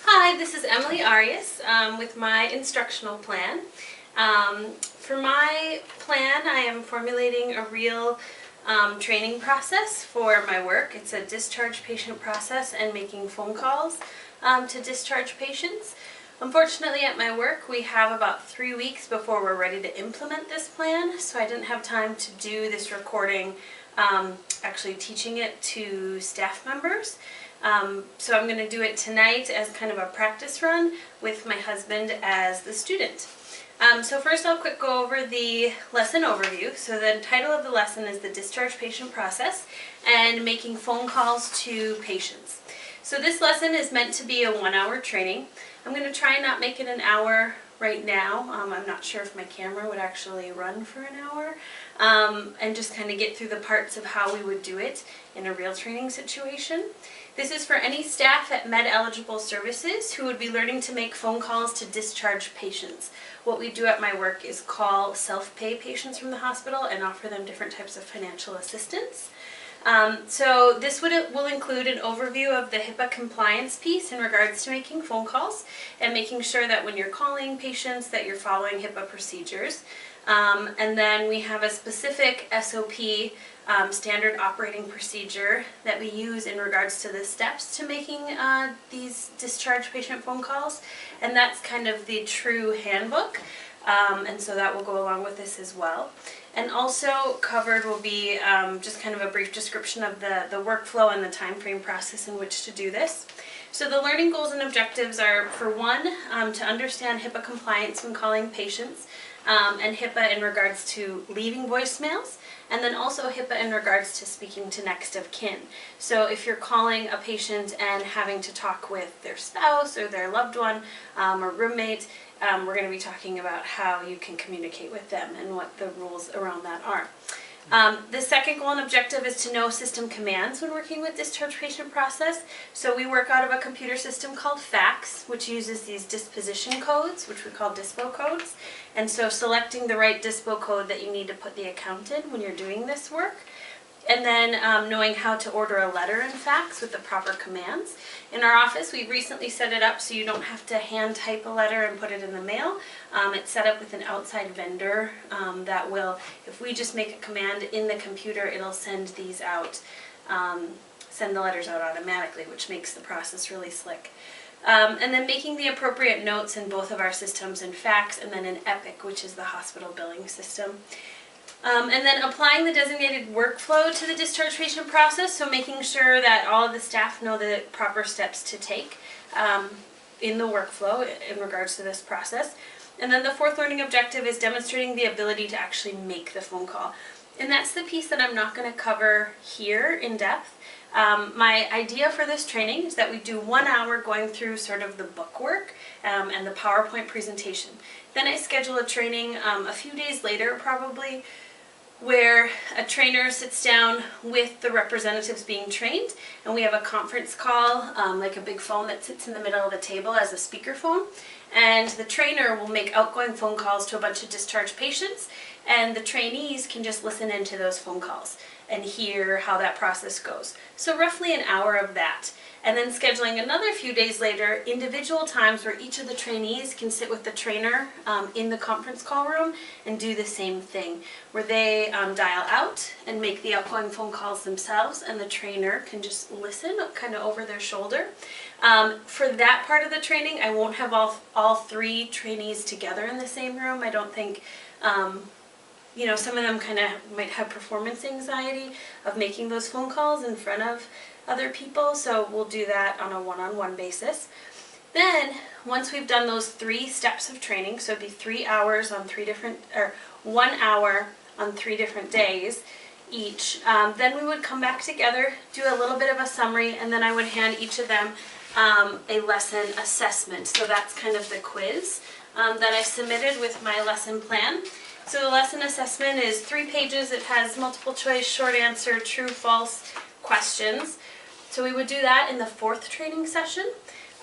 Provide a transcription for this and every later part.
Hi, this is Emily Arias with my instructional plan. For my plan, I am formulating a real training process for my work. It's a discharge patient process and making phone calls to discharge patients. Unfortunately, at my work, we have about 3 weeks before we're ready to implement this plan, so I didn't have time to do this recording, actually teaching it to staff members. So I'm going to do it tonight as kind of a practice run with my husband as the student. So first I'll quick go over the lesson overview. So the title of the lesson is the discharge patient process and making phone calls to patients. So this lesson is meant to be a 1-hour training. I'm going to try and not make it an hour right now. I'm not sure if my camera would actually run for an hour, and just kind of get through the parts of how we would do it in a real training situation. This is for any staff at med-eligible services who would be learning to make phone calls to discharge patients. What we do at my work is call self-pay patients from the hospital and offer them different types of financial assistance. So this will include an overview of the HIPAA compliance piece in regards to making phone calls and making sure that when you're calling patients that you're following HIPAA procedures. And then we have a specific SOP, standard operating procedure, that we use in regards to the steps to making these discharge patient phone calls, and that's kind of the true handbook, and so that will go along with this as well. And also covered will be just kind of a brief description of the workflow and the time frame process in which to do this. So the learning goals and objectives are, for one, to understand HIPAA compliance when calling patients, and HIPAA in regards to leaving voicemails, and then also HIPAA in regards to speaking to next of kin. So if you're calling a patient and having to talk with their spouse or their loved one or roommate, we're going to be talking about how you can communicate with them and what the rules around that are. The second goal and objective is to know system commands when working with discharge patient process. So we work out of a computer system called FACS, which uses these disposition codes, which we call dispo codes. And so selecting the right dispo code that you need to put the account in when you're doing this work. And then knowing how to order a letter in fax with the proper commands. In our office, we've recently set it up so you don't have to hand type a letter and put it in the mail. It's set up with an outside vendor that will, if we just make a command in the computer, it'll send these out, send the letters out automatically, which makes the process really slick. And then making the appropriate notes in both of our systems, in fax and then in Epic, which is the hospital billing system. And then applying the designated workflow to the discharge patient process, so making sure that all of the staff know the proper steps to take in the workflow in regards to this process. And then the fourth learning objective is demonstrating the ability to actually make the phone call. And that's the piece that I'm not going to cover here in depth. My idea for this training is that we do 1 hour going through sort of the bookwork and the PowerPoint presentation. Then I schedule a training a few days later probably, where a trainer sits down with the representatives being trained, and we have a conference call, like a big phone that sits in the middle of the table as a speakerphone, and the trainer will make outgoing phone calls to a bunch of discharged patients, and the trainees can just listen into those phone calls and hear how that process goes. So roughly an hour of that. And then scheduling another few days later, individual times where each of the trainees can sit with the trainer in the conference call room and do the same thing, where they dial out and make the outgoing phone calls themselves, and the trainer can just listen kind of over their shoulder. For that part of the training, I won't have all 3 trainees together in the same room. I don't think, you know, some of them kind of might have performance anxiety of making those phone calls in front of other people, so we'll do that on a one-on-one basis. Then, once we've done those 3 steps of training, so it'd be 3 hours on 3 different, or 1 hour on 3 different days each, then we would come back together, do a little bit of a summary, and then I would hand each of them a lesson assessment. So that's kind of the quiz that I submitted with my lesson plan. So the lesson assessment is 3 pages. It has multiple choice, short answer, true, false questions. So we would do that in the 4th training session.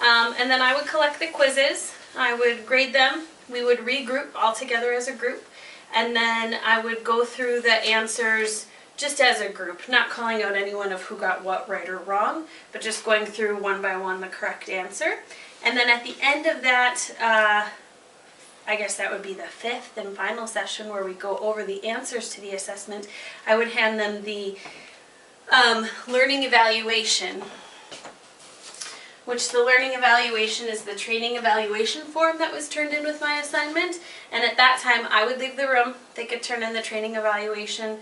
And then I would collect the quizzes. I would grade them. We would regroup all together as a group. And then I would go through the answers just as a group, not calling out anyone of who got what right or wrong, but just going through one by one the correct answer. And then at the end of that, I guess that would be the fifth and final session where we go over the answers to the assessment. I would hand them the learning evaluation, which the learning evaluation is the training evaluation form that was turned in with my assignment. And at that time, I would leave the room. They could turn in the training evaluation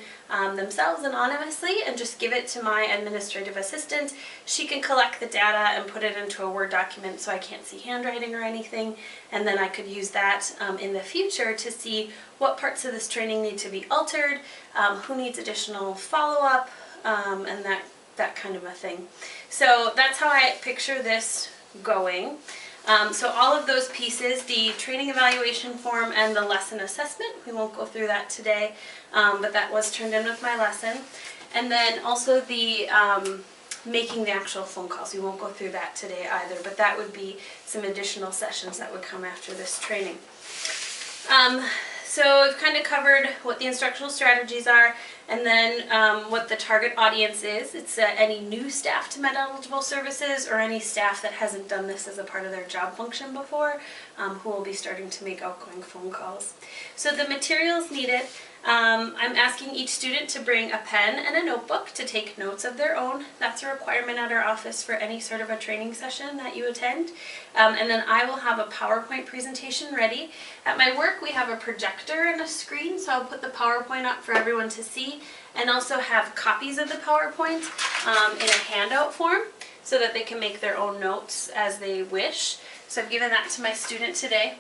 themselves anonymously and just give it to my administrative assistant. She can collect the data and put it into a Word document so I can't see handwriting or anything. And then I could use that in the future to see what parts of this training need to be altered, who needs additional follow-up, and that kind of a thing. So that's how I picture this going. So all of those pieces, the training evaluation form and the lesson assessment, we won't go through that today, but that was turned in with my lesson. And then also the making the actual phone calls. We won't go through that today either, but that would be some additional sessions that would come after this training. So I've kind of covered what the instructional strategies are, and then what the target audience is. It's any new staff to Med-eligible services or any staff that hasn't done this as a part of their job function before, who will be starting to make outgoing phone calls. So the materials needed, I'm asking each student to bring a pen and a notebook to take notes of their own. That's a requirement at our office for any sort of a training session that you attend. And then I will have a PowerPoint presentation ready. At my work, we have a projector and a screen, so I'll put the PowerPoint up for everyone to see, and also have copies of the PowerPoint in a handout form so that they can make their own notes as they wish. So I've given that to my student today.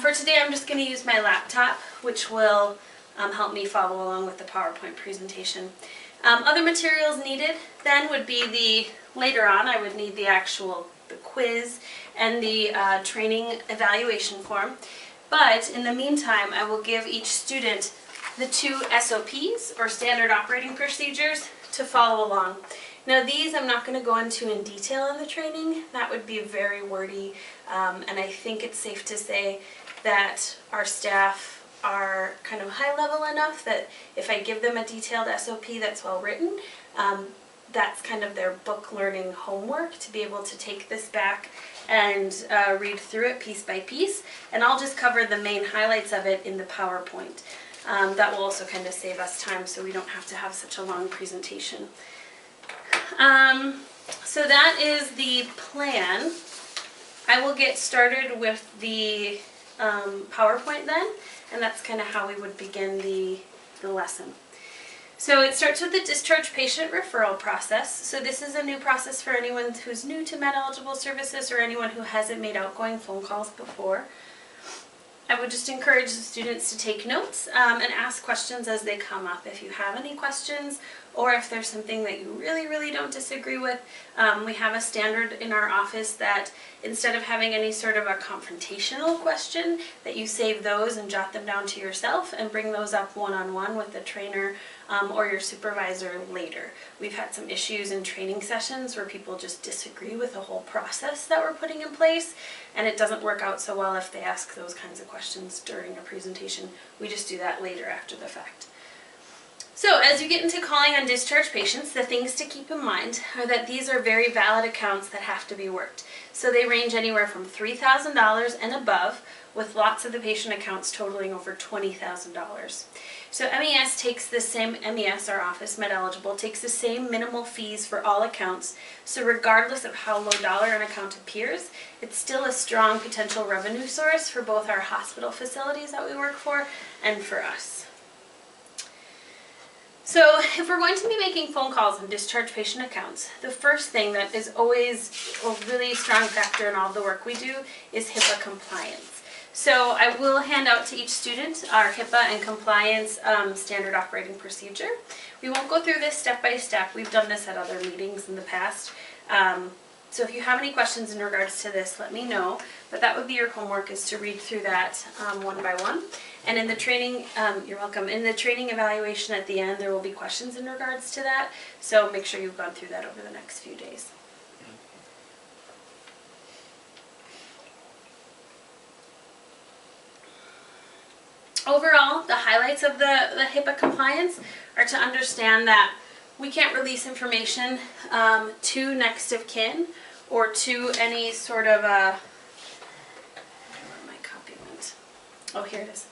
For today, I'm just going to use my laptop, which will help me follow along with the PowerPoint presentation. Other materials needed then would be later on I would need the quiz and the training evaluation form. But in the meantime, I will give each student the 2 SOPs, or standard operating procedures, to follow along. Now these I'm not going to go into in detail in the training. That would be very wordy, and I think it's safe to say that our staff are kind of high level enough that if I give them a detailed SOP that's well written, that's kind of their book learning homework, to be able to take this back and read through it piece by piece. And I'll just cover the main highlights of it in the PowerPoint. That will also kind of save us time so we don't have to have such a long presentation. So that is the plan. I will get started with the PowerPoint then, and that's kind of how we would begin the lesson. So it starts with the discharge patient referral process. So this is a new process for anyone who's new to Med-eligible services or anyone who hasn't made outgoing phone calls before. I would just encourage the students to take notes and ask questions as they come up. If you have any questions, or if there's something that you really don't disagree with, we have a standard in our office that instead of having any sort of a confrontational question, that you save those and jot them down to yourself and bring those up one-on-one with the trainer or your supervisor later. We've had some issues in training sessions where people just disagree with the whole process that we're putting in place, and it doesn't work out so well if they ask those kinds of questions during a presentation. We just do that later after the fact. So as you get into calling on discharged patients, the things to keep in mind are that these are very valid accounts that have to be worked. So they range anywhere from $3,000 and above, with lots of the patient accounts totaling over $20,000. So MES takes the same, MES, our office, Med-eligible, takes the same minimal fees for all accounts. So regardless of how low dollar an account appears, it's still a strong potential revenue source for both our hospital facilities that we work for and for us. So if we're going to be making phone calls on discharged patient accounts, the first thing that is always a really strong factor in all the work we do is HIPAA compliance. So I will hand out to each student our HIPAA and compliance standard operating procedure. We won't go through this step by step. We've done this at other meetings in the past. So if you have any questions in regards to this, let me know. But that would be your homework, is to read through that one by one. And in the training, you're welcome, in the training evaluation at the end, there will be questions in regards to that. So make sure you've gone through that over the next few days. Overall, the highlights of the HIPAA compliance are to understand that we can't release information to next of kin or to any sort of where my copy went? Oh, here it is.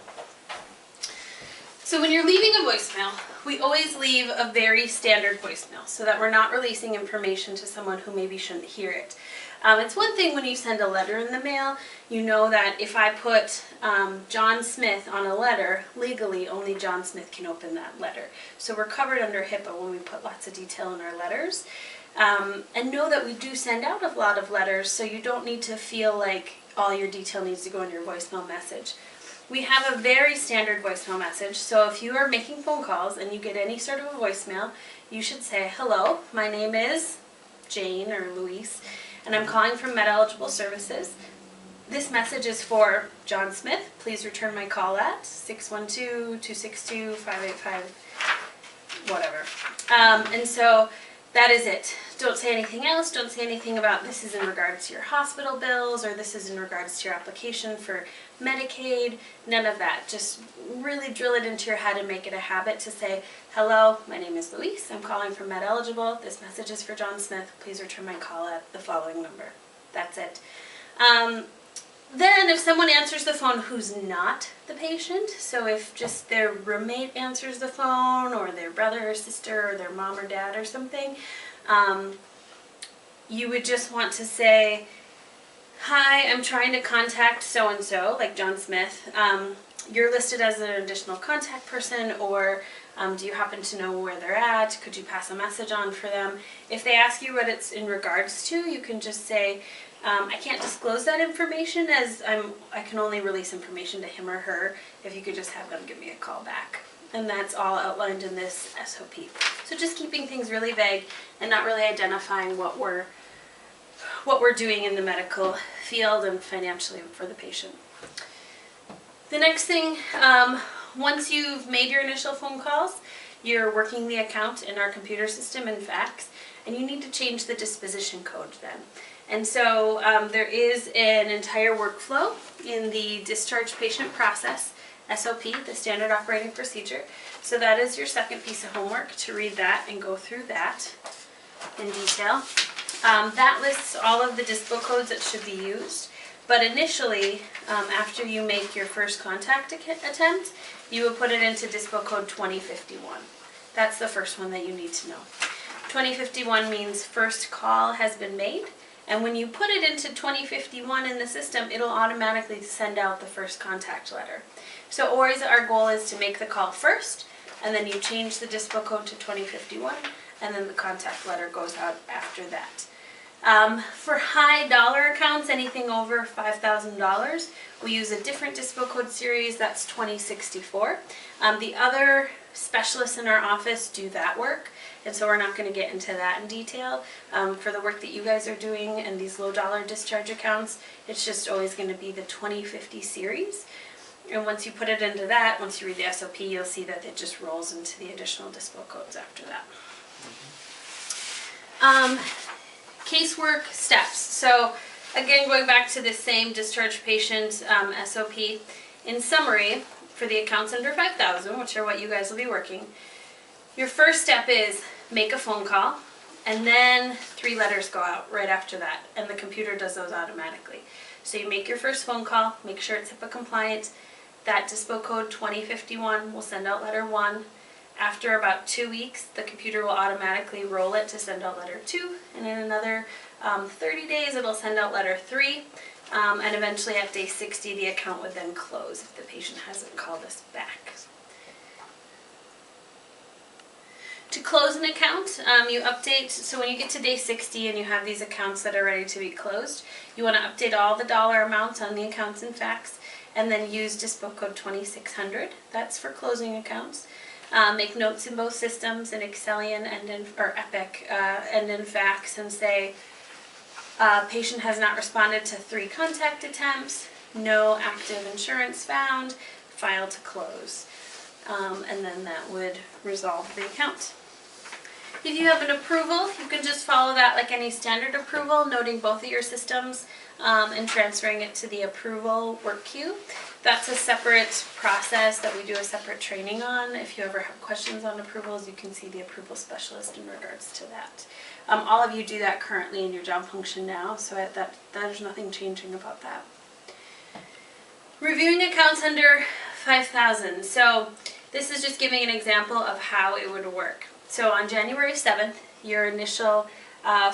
So when you're leaving a voicemail, we always leave a very standard voicemail so that we're not releasing information to someone who maybe shouldn't hear it. It's one thing when you send a letter in the mail, you know that if I put John Smith on a letter, legally only John Smith can open that letter. So we're covered under HIPAA when we put lots of detail in our letters. And know that we do send out a lot of letters, so you don't need to feel like all your detail needs to go in your voicemail message. We have a very standard voicemail message, so if you are making phone calls and you get any sort of a voicemail, you should say, "Hello, my name is Jane or Louise, and I'm calling from Med-Eligible Services. This message is for John Smith. Please return my call at 612-262-585, whatever." And so that is it. Don't say anything else. Don't say anything about this is in regards to your hospital bills or this is in regards to your application for Medicaid. None of that. Just really drill it into your head and make it a habit to say, "Hello, my name is Louise. I'm calling from Med-Eligible. This message is for John Smith. Please return my call at the following number." That's it. Then if someone answers the phone who's not the patient, so if just their roommate answers the phone or their brother or sister or their mom or dad or something, you would just want to say, "Hi, I'm trying to contact so-and-so," like John Smith. You're listed as an additional contact person, or do you happen to know where they're at? Could you pass a message on for them? If they ask you what it's in regards to, you can just say, "I can't disclose that information as I can only release information to him or her. If you could just have them give me a call back." And that's all outlined in this SOP. So just keeping things really vague and not really identifying what we're doing in the medical field and financially for the patient. The next thing, once you've made your initial phone calls, you're working the account in our computer system in fax, and you need to change the disposition code then. And so there is an entire workflow in the discharge patient process, SOP, the standard operating procedure. So that is your second piece of homework, to read that and go through that in detail. That lists all of the dispo codes that should be used. But initially, after you make your first contact attempt, you will put it into dispo code 2051. That's the first one that you need to know. 2051 means first call has been made. And when you put it into 2051 in the system, it'll automatically send out the first contact letter. So always our goal is to make the call first, and then you change the dispo code to 2051, and then the contact letter goes out after that. For high dollar accounts, anything over $5,000, we use a different dispo code series, that's 2064. The other specialists in our office do that work, and so we're not going to get into that in detail. For the work that you guys are doing and these low dollar discharge accounts, it's just always going to be the 2050 series. And once you put it into that, once you read the SOP, you'll see that it just rolls into the additional dispo codes after that. Casework steps. So again, going back to the same discharge patient SOP, in summary, for the accounts under 5,000, which are what you guys will be working, your first step is make a phone call, and then 3 letters go out right after that, and the computer does those automatically. So you make your first phone call, make sure it's HIPAA compliant. That dispo code 2051 will send out letter 1. After about 2 weeks, the computer will automatically roll it to send out letter 2, and in another 30 days it'll send out letter 3, and eventually at day 60 the account would then close if the patient hasn't called us back. To close an account, you update, so when you get to day 60 and you have these accounts that are ready to be closed, you want to update all the dollar amounts on the accounts in fax, and then use dispo code 2600. That's for closing accounts. Make notes in both systems, in Excelian and in Epic, and in fax, and say, patient has not responded to 3 contact attempts, no active insurance found, file to close. And then that would resolve the account. If you have an approval, you can just follow that like any standard approval, noting both of your systems and transferring it to the approval work queue. That's a separate process that we do a separate training on. If you ever have questions on approvals, you can see the approval specialist in regards to that. All of you do that currently in your job function now, so there's nothing changing about that. Reviewing accounts under 5,000. So this is just giving an example of how it would work. So on January 7th, your initial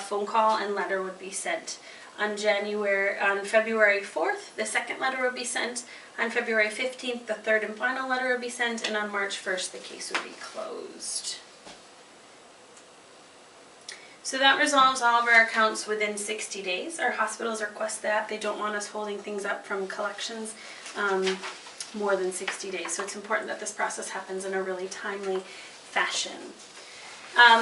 phone call and letter would be sent. On February 4th, the second letter would be sent. On February 15th, the third and final letter would be sent. And on March 1st, the case would be closed. So that resolves all of our accounts within 60 days. Our hospitals request that. They don't want us holding things up from collections more than 60 days. So it's important that this process happens in a really timely fashion.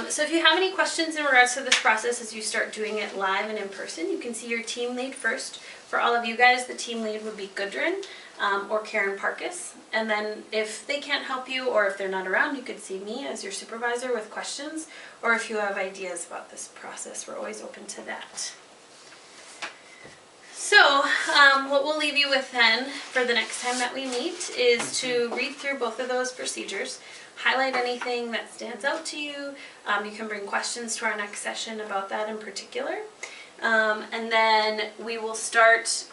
So if you have any questions in regards to this process as you start doing it live and in person, you can see your team lead first. For all of you guys, the team lead would be Gudrun or Karen Parkis. And then if they can't help you or if they're not around, you could see me as your supervisor with questions, or if you have ideas about this process, we're always open to that. So what we'll leave you with then for the next time that we meet is to read through both of those procedures. Highlight anything that stands out to you. You can bring questions to our next session about that in particular. And then we will start,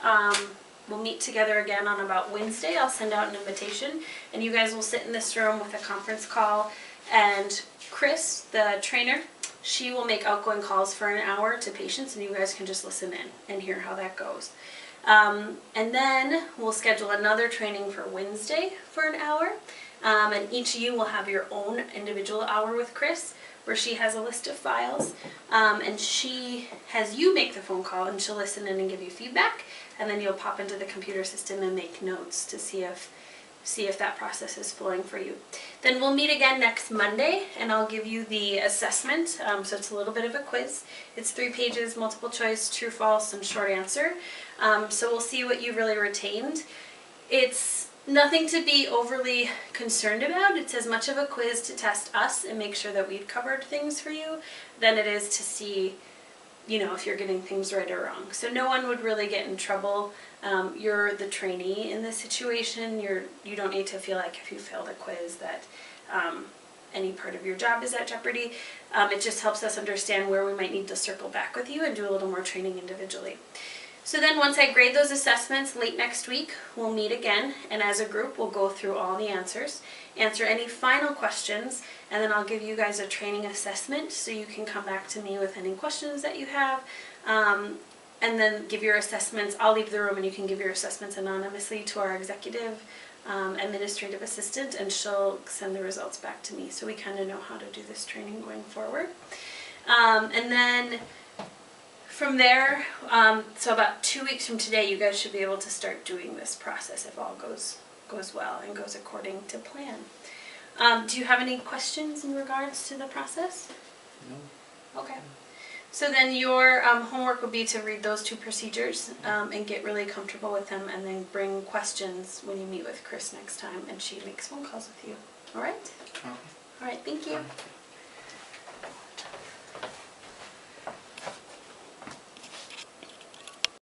we'll meet together again on about Wednesday. I'll send out an invitation and you guys will sit in this room with a conference call, and Chris, the trainer, she will make outgoing calls for an hour to patients, and you guys can just listen in and hear how that goes. And then we'll schedule another training for Wednesday for an hour. And each of you will have your own individual hour with Chris, where she has a list of files, and she has you make the phone call, and she'll listen in and give you feedback, and then you'll pop into the computer system and make notes to see if that process is flowing for you. Then we'll meet again next Monday, and I'll give you the assessment. So it's a little bit of a quiz. It's 3 pages, multiple choice, true, false, and short answer. So we'll see what you really retained. It's nothing to be overly concerned about. It's as much of a quiz to test us and make sure that we've covered things for you than it is to see, you know, if you're getting things right or wrong. So no one would really get in trouble. You're the trainee in this situation. You don't need to feel like if you failed a quiz that any part of your job is at jeopardy. It just helps us understand where we might need to circle back with you and do a little more training individually. So then once I grade those assessments late next week, we'll meet again, and as a group we'll go through all the answers, answer any final questions, and then I'll give you guys a training assessment so you can come back to me with any questions that you have, and then give your assessments. I'll leave the room and you can give your assessments anonymously to our executive administrative assistant, and she'll send the results back to me so we kind of know how to do this training going forward. And then from there, so about 2 weeks from today, you guys should be able to start doing this process if all goes well and goes according to plan. Do you have any questions in regards to the process? No. Okay. So then your homework would be to read those 2 procedures and get really comfortable with them, and then bring questions when you meet with Chris next time and she makes phone calls with you. All right? Okay. All right, thank you.